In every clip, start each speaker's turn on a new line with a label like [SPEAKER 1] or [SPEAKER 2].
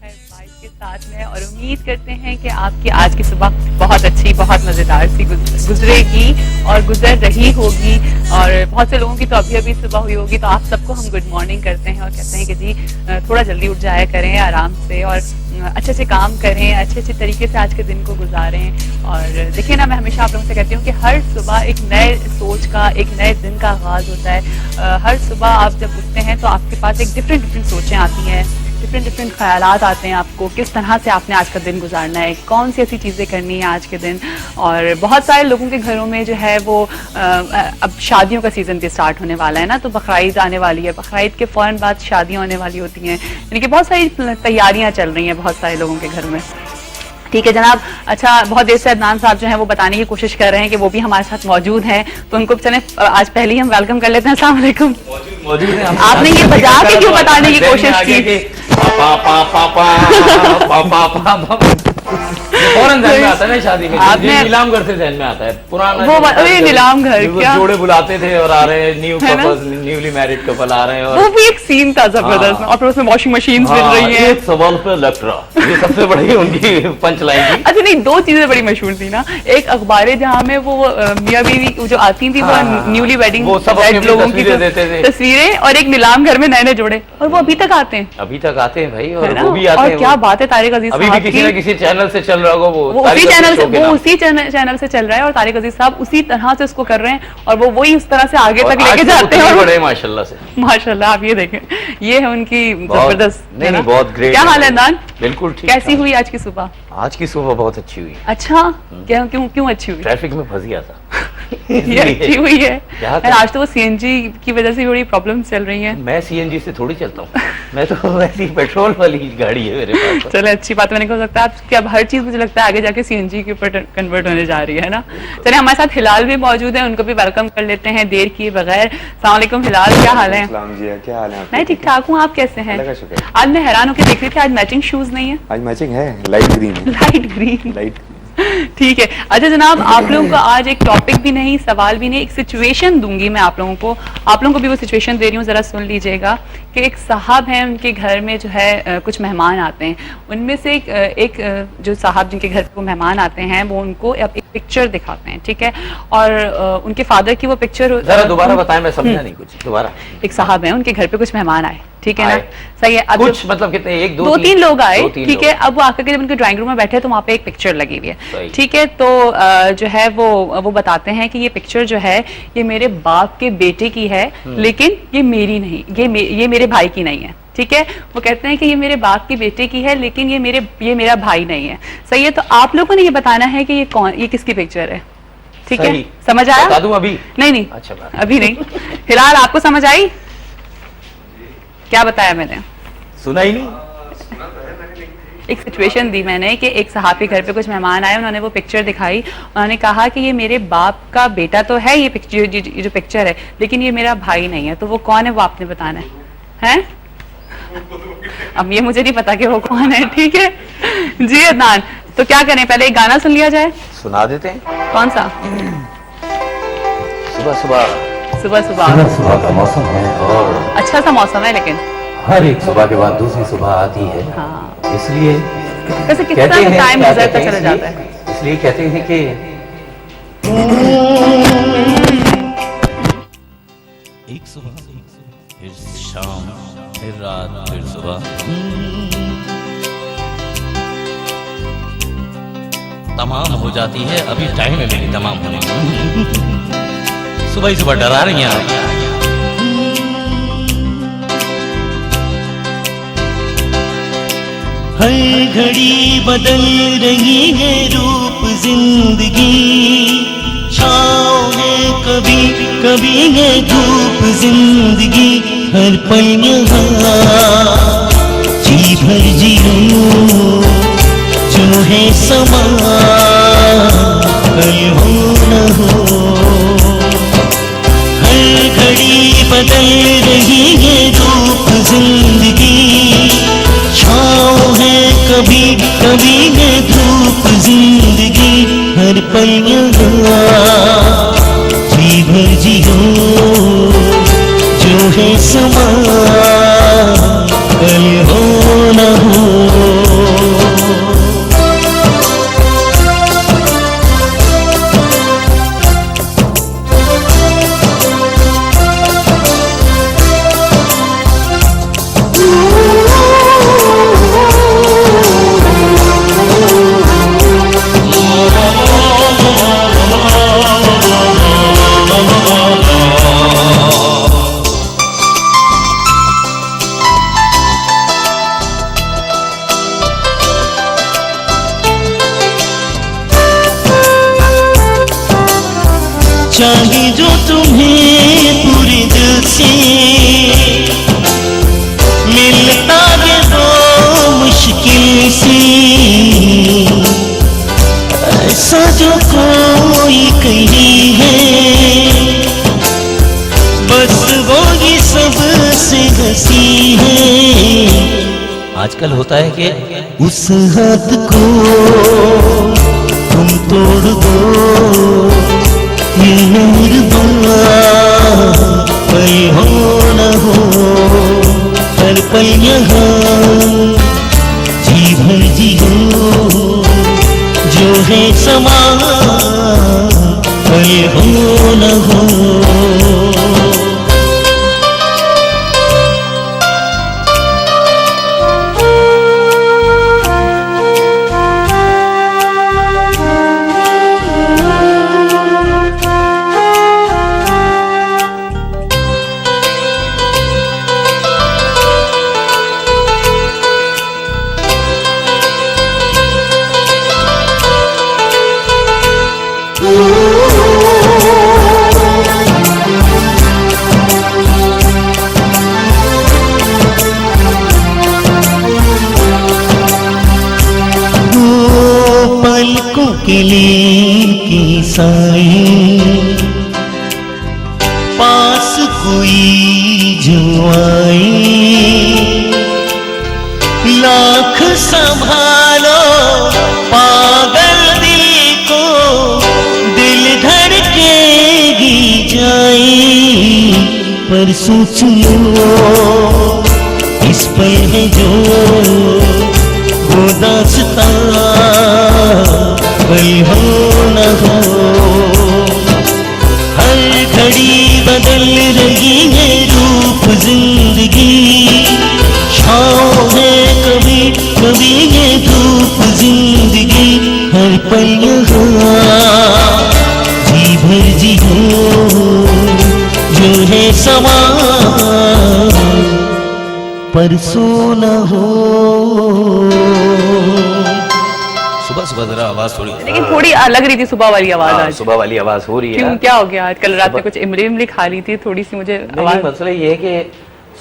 [SPEAKER 1] है वाइफ के साथ में और उम्मीद करते हैं कि आपकी आज की सुबह बहुत अच्छी, बहुत मज़ेदार सी गुजरेगी और गुजर रही होगी। और बहुत से लोगों की तो अभी अभी सुबह हुई होगी, तो आप सबको हम गुड मॉर्निंग करते हैं और कहते हैं कि जी थोड़ा जल्दी उठ जाया करें आराम से और अच्छे से काम करें, अच्छे तरीके से आज के दिन को गुजारें। और देखिए ना, मैं हमेशा आप लोगों से कहती हूँ कि हर सुबह एक नए सोच का, एक नए दिन का आगाज़ होता है। हर सुबह आप जब उठते हैं तो आपके पास एक डिफरेंट सोचें आती हैं, डिफरेंट ख्यालात आते हैं आपको, किस तरह से आपने आज का दिन गुजारना है, कौन सी ऐसी चीज़ें करनी है आज के दिन। और बहुत सारे लोगों के घरों में जो है वो अब शादियों का सीज़न भी स्टार्ट होने वाला है ना, तो बकरीद आने वाली है, बकरीद के फ़ौरन बाद शादियाँ होने वाली होती हैं, यानी कि बहुत सारी तैयारियाँ चल रही हैं बहुत सारे लोगों के घर में। ठीक है जनाब। अच्छा, बहुत देर से अदनान साहब जो हैं वो बताने की कोशिश कर रहे हैं कि वो भी हमारे साथ मौजूद हैं, तो उनको चले आज पहले ही हम वेलकम कर लेते हैं। अस्सलाम वालेकुम।
[SPEAKER 2] मौजूद हैं।
[SPEAKER 1] आपने ये बजा के क्यों बताने की कोशिश की?
[SPEAKER 2] फौरन ध्यान में आता है ना शादी में, आपने नीलाम घर से ध्यान में आता है पुराना
[SPEAKER 1] वो नीलाम घर, क्या
[SPEAKER 2] जोड़े बुलाते थे और आ रहे हैं new couples, newly married couple आ रहे हैं, और
[SPEAKER 1] वो भी एक सीन था जबरदस्त। और फिर उसमें वॉशिंग मशीन मिल रही है।
[SPEAKER 2] एक सवाल पे इलेक्ट्रा, ये सबसे बड़ी उनकी पंच लाइन थी।
[SPEAKER 1] अच्छा नहीं, दो चीजें बड़ी मशहूर थी ना, एक अखबारें जहाँ में वो मियाँ बीवी जो आती थी वो न्यूली वेडिंग लोगों की तस्वीरें, और एक नीलाम घर में नए जोड़े, और वो अभी तक आते हैं
[SPEAKER 2] भाई, और वो भी आते हैं।
[SPEAKER 1] क्या बात है, तारिक अजीज
[SPEAKER 2] अभी भी किसी न किसी चैनल से चल रहा होगा, वो उसी
[SPEAKER 1] चैनल से चल रहा है, और तारिक अजीज साहब उसी तरह से उसको कर रहे हैं, और वो वही उस तरह से आगे तक लेके जाते हैं
[SPEAKER 2] माशाल्लाह से।
[SPEAKER 1] माशाल्लाह, आप ये देखें, ये है उनकी जबरदस्त।
[SPEAKER 2] नहीं, बहुत ग्रेट।
[SPEAKER 1] क्या हाल है अदनान?
[SPEAKER 2] बिल्कुल ठीक।
[SPEAKER 1] कैसी हुई आज की सुबह?
[SPEAKER 2] आज की सुबह बहुत अच्छी हुई।
[SPEAKER 1] अच्छा, क्यों अच्छी हुई?
[SPEAKER 2] ट्रैफिक में फंस गया था।
[SPEAKER 1] ये अच्छी हुई है। आज तो वो सीएनजी की वजह से बड़ी प्रॉब्लम चल रही है।
[SPEAKER 2] मैं सीएनजी से थोड़ी चलता हूँ, मैं तो वैसी पेट्रोल वाली गाड़ी है मेरे पास।
[SPEAKER 1] चले, अच्छी बात। मैंने कहा सकता है कि अब हर चीज मुझे लगता है आगे जाके सीएनजी के ऊपर कन्वर्ट होने जा रही है ना। चले, हमारे साथ हिलाल भी मौजूद है, उनको भी वेलकम कर लेते हैं देर किए बगैर। अस्सलाम वालेकुम हिलाल, क्या हाल है?
[SPEAKER 3] क्या हाल है?
[SPEAKER 1] मैं ठीक ठाक हूँ, आप कैसे हैं? आज मैं हैरान होकर देख रही थी, आज मैचिंग शूज नहीं है।
[SPEAKER 3] आज मैचिंग है, लाइट ग्रीन।
[SPEAKER 1] ठीक है। अच्छा जनाब, आप लोगों को आज एक टॉपिक भी नहीं, सवाल भी नहीं, एक सिचुएशन दूंगी मैं आप लोगों को भी वो सिचुएशन दे रही हूँ, जरा सुन लीजिएगा। कि एक साहब हैं, उनके घर में जो है कुछ मेहमान आते हैं, उनमें से एक जो साहब जिनके घर को मेहमान आते हैं वो उनको एक पिक्चर दिखाते हैं, ठीक है, और उनके फादर की वो पिक्चर।
[SPEAKER 2] जरा दोबारा बताएं, मैं समझा नहीं कुछ, दोबारा।
[SPEAKER 1] एक साहब है, उनके घर पे कुछ मेहमान आए, ठीक है ना, सही है। अब
[SPEAKER 2] कुछ मतलब कितने, एक दो
[SPEAKER 1] तीन लोग आए, ठीक है। अब वो आकर के जब उनके ड्राइंग रूम में बैठे तो वहाँ पे एक पिक्चर लगी हुई है, ठीक है। तो जो है वो बताते हैं कि ये पिक्चर जो है ये मेरे बाप के बेटे की है, लेकिन ये मेरी नहीं, ये मेरे भाई की नहीं है, ठीक है। वो कहते हैं कि ये मेरे बाप के बेटे की है, लेकिन ये मेरा भाई नहीं है, सही है। तो आप लोगों ने ये बताना है कि ये किसकी पिक्चर है, ठीक है? समझ आया?
[SPEAKER 2] बता दूं अभी?
[SPEAKER 1] नहीं,
[SPEAKER 2] अच्छा,
[SPEAKER 1] अभी नहीं। फिलहाल आपको समझ आई? क्या बताया मैंने?
[SPEAKER 2] सुना ही नहीं।
[SPEAKER 1] एक सिचुएशन दी मैंने कि एक साहब के घर पे कुछ मेहमान आए, उन्होंने वो पिक्चर दिखाई, उन्होंने कहा कि ये मेरे बाप का बेटा तो है, ये जो पिक्चर है, लेकिन ये मेरा भाई नहीं है। तो वो कौन है वो आपने बताना है? अब ये मुझे नहीं पता कि वो कौन है, ठीक है जी अदनान। तो क्या करें, पहले एक गाना सुन लिया जाए?
[SPEAKER 2] सुना देते हैं।
[SPEAKER 1] कौन सा? सुबह
[SPEAKER 2] का मौसम है और
[SPEAKER 1] अच्छा सा मौसम है, लेकिन
[SPEAKER 2] हर एक सुबह के बाद दूसरी सुबह आती है।
[SPEAKER 1] हाँ।
[SPEAKER 2] इसलिए
[SPEAKER 1] वैसे कितना टाइम गुजरता चला जाता है,
[SPEAKER 2] इसलिए कहते हैं कि एक सुबह फिर शाम फिर रात फिर सुबह, तमाम हो जाती है। अभी टाइम है मेरी तमाम होने की। सुबह ही सुबह डरा रही हैं आप।
[SPEAKER 4] हर घड़ी बदल रही है रूप जिंदगी, छाँव है कभी कभी है धूप जिंदगी, हर पल यहाँ जी भर जियो जो है समा, कल हो न हो। हर घड़ी बदल रही है रूप जिंदगी, छाँव है कभी कभी है धूप जिंदगी, हर पल यहाँ जी भर जियो जो है समा, कल हो न हो। चाहे जो तुम्हें पूरे दिल से, मिलता है वो मुश्किल से, ऐसा जो कोई कहीं है, बस वो ही सबसे हंसी है।
[SPEAKER 2] आजकल होता है कि
[SPEAKER 4] उस हाथ को तुम तोड़ दो, ये मेहरबान पल हो न हो, हर पल यहाँ जी भर जियो, जो है समा पल हो न हो। की साई पास कोई जो आए, लाख संभालो पागल दिल को, दिल धड़केगी जाए, पर सोच लो इस पल है जो वो दास्तां पल हो न हो। हर घड़ी बदल रही है रूप जिंदगी, छाँव है कभी कभी ये धूप जिंदगी, हर पल यहाँ जी भर जी हो, जो है समा परसों न हो।
[SPEAKER 2] सुबह सुबह जरा आवाज थोड़ी,
[SPEAKER 1] लेकिन थोड़ी अलग रही थी सुबह वाली आवाज आज।
[SPEAKER 2] सुबह वाली आवाज हो रही है।
[SPEAKER 1] क्यों, क्या हो गया आज? कल रात में कुछ इमली इमली खा ली थी, थोड़ी सी मुझे आवाज।
[SPEAKER 2] मसला ये है कि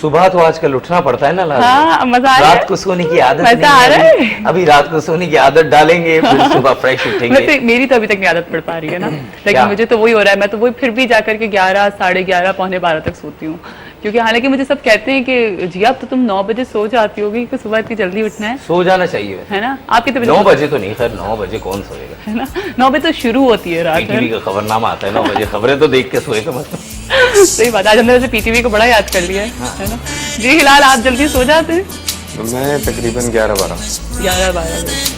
[SPEAKER 2] सुबह तो आजकल उठना पड़ता है ना लाजमी।
[SPEAKER 1] हाँ, मजा आ रहा है।
[SPEAKER 2] रात को सोने की आदत
[SPEAKER 1] मजा आ रहा है।
[SPEAKER 2] अभी रात को सोने की आदत डालेंगे, फिर सुबह फ्रेश उठेंगे।
[SPEAKER 1] मेरी तो अभी तक नहीं आदत पड़ पा रही है ना, लेकिन मुझे तो वही हो रहा है। मैं तो वही फिर भी जाकर के 11, 11:30, पौने 12 तक सोती हूँ, क्योंकि हालांकि मुझे सब कहते हैं कि जिया अब तो तुम 9 बजे सो जाती होगी, कि सुबह इतनी जल्दी उठना है।
[SPEAKER 2] सो जाना चाहिए
[SPEAKER 1] है ना? आपकी तो
[SPEAKER 2] 9 बजे तो नहीं, खैर 9 बजे कौन सोएगा,
[SPEAKER 1] है ना? 9 बजे तो शुरू होती है रात।
[SPEAKER 2] पीटीवी का खबरनामा आता है 9 बजे, खबरें तो देख के सोए का मतलब।
[SPEAKER 1] सही बात, आज हमने वैसे पीटीवी को बड़ा याद कर लिया है ना? जी हिलाल, आप जल्दी सो जाते हैं?
[SPEAKER 3] मैं तकरीबन 11-12
[SPEAKER 1] 11-12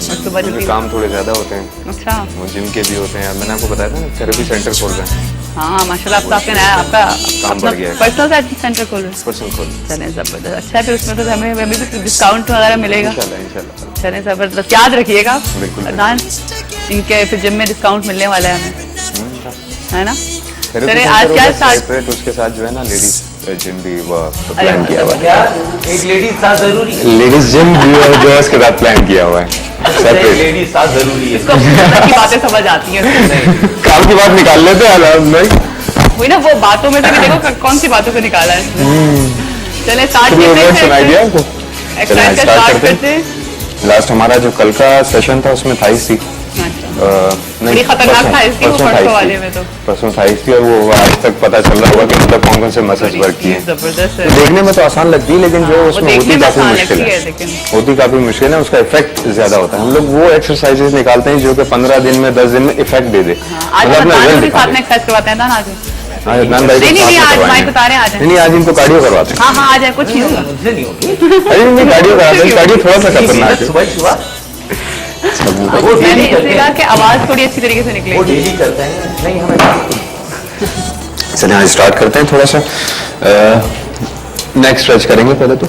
[SPEAKER 1] और सुबह जल्दी।
[SPEAKER 3] काम थोड़े ज्यादा होते हैं।
[SPEAKER 1] अच्छा,
[SPEAKER 3] वो जिम के भी होते हैं। मैंने आपको बताया था ना, थेरेपी सेंटर खोल रहे हैं।
[SPEAKER 1] हाँ माशाल्लाह, आपका आपका नया आपका
[SPEAKER 3] काम बढ़ गया है।
[SPEAKER 1] पर्सनल सेंटर खोल रहे हैं।
[SPEAKER 3] पर्सनल खोल।
[SPEAKER 1] चलें जबरदस्त, अच्छा है। फिर उसमें तो हमें भी डिस्काउंट वगैरह मिलेगा
[SPEAKER 3] इंशाल्लाह।
[SPEAKER 1] चलें जबरदस्त, याद रखिएगा
[SPEAKER 3] बिल्कुल।
[SPEAKER 1] अदनान, इनके फिर जिम में डिस्काउंट मिलने वाला है हमें, है ना?
[SPEAKER 3] थेरेपी
[SPEAKER 1] चलिए, आज क्या स्टार्ट?
[SPEAKER 3] सेपरेट उसके साथ जो है ना लेडीज जिम भी वो प्लान किया हुआ है।
[SPEAKER 2] एक लेडीज साथ जरूरी है,
[SPEAKER 3] लेडीज जिम भी जो है उसके साथ प्लान किया हुआ है सेपरेट।
[SPEAKER 2] लेडीज साथ जरूरी है।
[SPEAKER 1] इसको की बातें समझ आती हैं।
[SPEAKER 3] काम की बात निकाल लेते हैं भाई,
[SPEAKER 1] वही ना, वो बातों में से भी देखो कौन सी बातों को निकाला है इसने। चले स्टार्ट
[SPEAKER 3] सुनाई दिया आपको?
[SPEAKER 1] एक्सरसाइज का स्टार्ट करते हैं।
[SPEAKER 3] लास्ट हमारा जो कल का सेशन था उसमें थाइस थी।
[SPEAKER 1] बड़ी खतरनाक था इसकी, वो परसों वाले में तो
[SPEAKER 3] परसों थाइस थी, और वो आज तक पता चल रहा होगा कि मतलब कौन कौन से मसल्स वर्क किए।
[SPEAKER 1] जबरदस्त है।
[SPEAKER 3] देखने में तो आसान लगती है, लेकिन जो उसमें होती काफी मुश्किल है,
[SPEAKER 1] लेकिन
[SPEAKER 3] होती काफी मुश्किल है, उसका इफेक्ट ज्यादा होता है। हम लोग वो एक्सरसाइजेस निकालते हैं जो कि 15 दिन में 10 दिन में इफेक्ट दे दे।
[SPEAKER 1] आज अदनान के साथ में एक्सरसाइज करवाते हैं ना आज?
[SPEAKER 3] अदनान भाई
[SPEAKER 1] नहीं, आज माइक उतारे, आज
[SPEAKER 3] नहीं, आज इनको कार्डियो करवाते हैं।
[SPEAKER 1] हाँ, आ जाए, कुछ नहीं होगा।
[SPEAKER 2] मुझसे नहीं होगी,
[SPEAKER 3] अरे नहीं, कार्डियो कराते हैं। कार्डियो थोड़ा सा खतरनाक है।
[SPEAKER 2] सुबह सुबह
[SPEAKER 1] वो मैंने इसलिए कहा कि आवाज थोड़ी अच्छी तरीके से
[SPEAKER 2] वो
[SPEAKER 1] निकलेगी।
[SPEAKER 2] डेली करते हैं। नहीं, हमें
[SPEAKER 3] चलिए आज स्टार्ट करते हैं। थोड़ा सा नेक स्ट्रेच करेंगे पहले तो।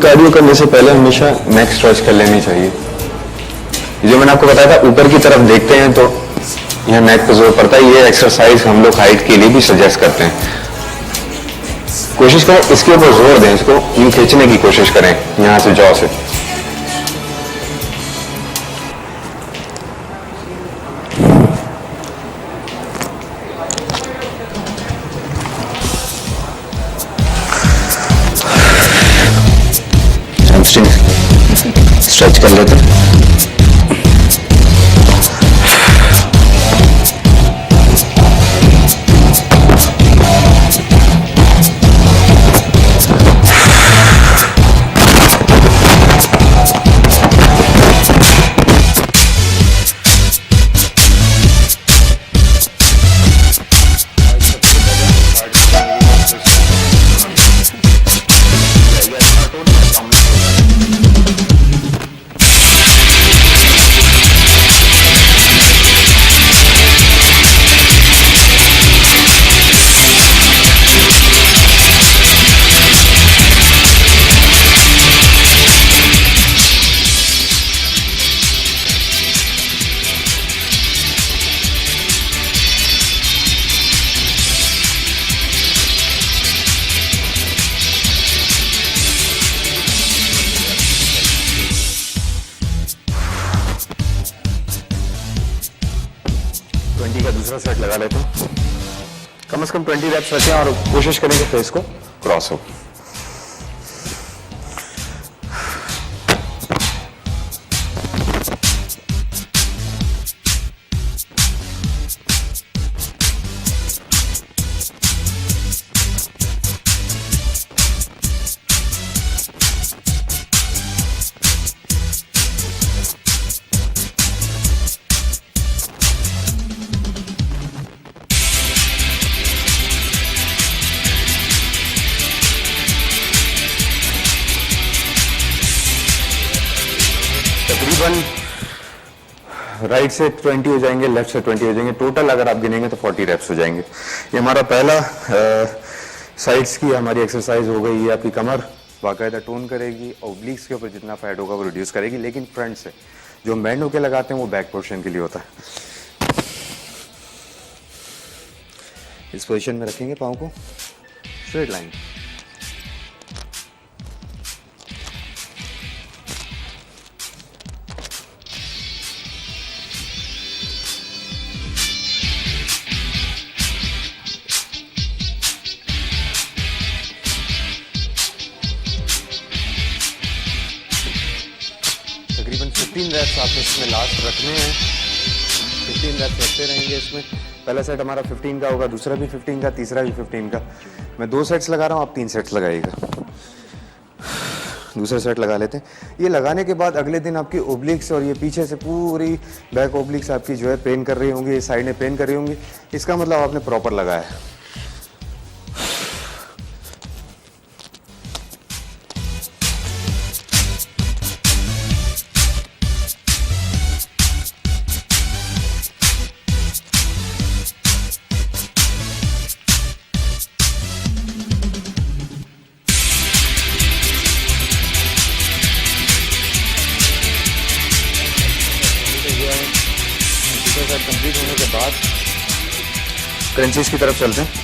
[SPEAKER 3] कार्डियो करने से पहले हमेशा नेक स्ट्रेच कर लेनी चाहिए। जो मैंने आपको बताया था, ऊपर की तरफ देखते हैं तो यहाँ नेक पे जोर पड़ता है। ये एक्सरसाइज हम लोग हाइट के लिए भी सजेस्ट करते हैं। कोशिश करें इसके ऊपर जोर दें, इसको यूं खींचने की कोशिश करें यहाँ से, जॉ से। हैमस्ट्रिंग स्ट्रेच कर लेते हैं। का दूसरा सेट लगा लेते हैं। कम से कम 20 रेप्स रखें और कोशिश करें कि फेस को क्रॉस हो। तकरीबन राइट से 20 हो जाएंगे, लेफ्ट से 20 हो जाएंगे, टोटल अगर आप गिनेंगे तो 40 रेप्स हो जाएंगे। ये हमारा पहला साइड्स की हमारी एक्सरसाइज हो गई। ये आपकी कमर बाकायदा टोन करेगी, ओब्लिक्स के ऊपर जितना फैट होगा वो रिड्यूस करेगी, लेकिन फ्रंट से जो हम बैंड होके लगाते हैं वो बैक पोर्शन के लिए होता है। इस पोजीशन में रखेंगे पाँव को स्ट्रेट लाइन। तकरीबन 15 रेप्स आपको इसमें लास्ट रखने हैं। 15 रेप्स रखते रहेंगे इसमें। पहला सेट हमारा 15 का होगा, दूसरा भी 15 का, तीसरा भी 15 का। मैं 2 सेट्स लगा रहा हूँ, आप 3 सेट्स लगाइएगा। दूसरा सेट लगा लेते हैं। ये लगाने के बाद अगले दिन आपकी ओब्लिक्स और ये पीछे से पूरी बैक ओब्लिक्स आपकी जो है पेन कर रही होंगी, ये साइडें पेन कर रही होंगी। इसका मतलब आपने प्रॉपर लगाया है। कंप्लीट होने के बाद क्रंचेस की तरफ चलते हैं।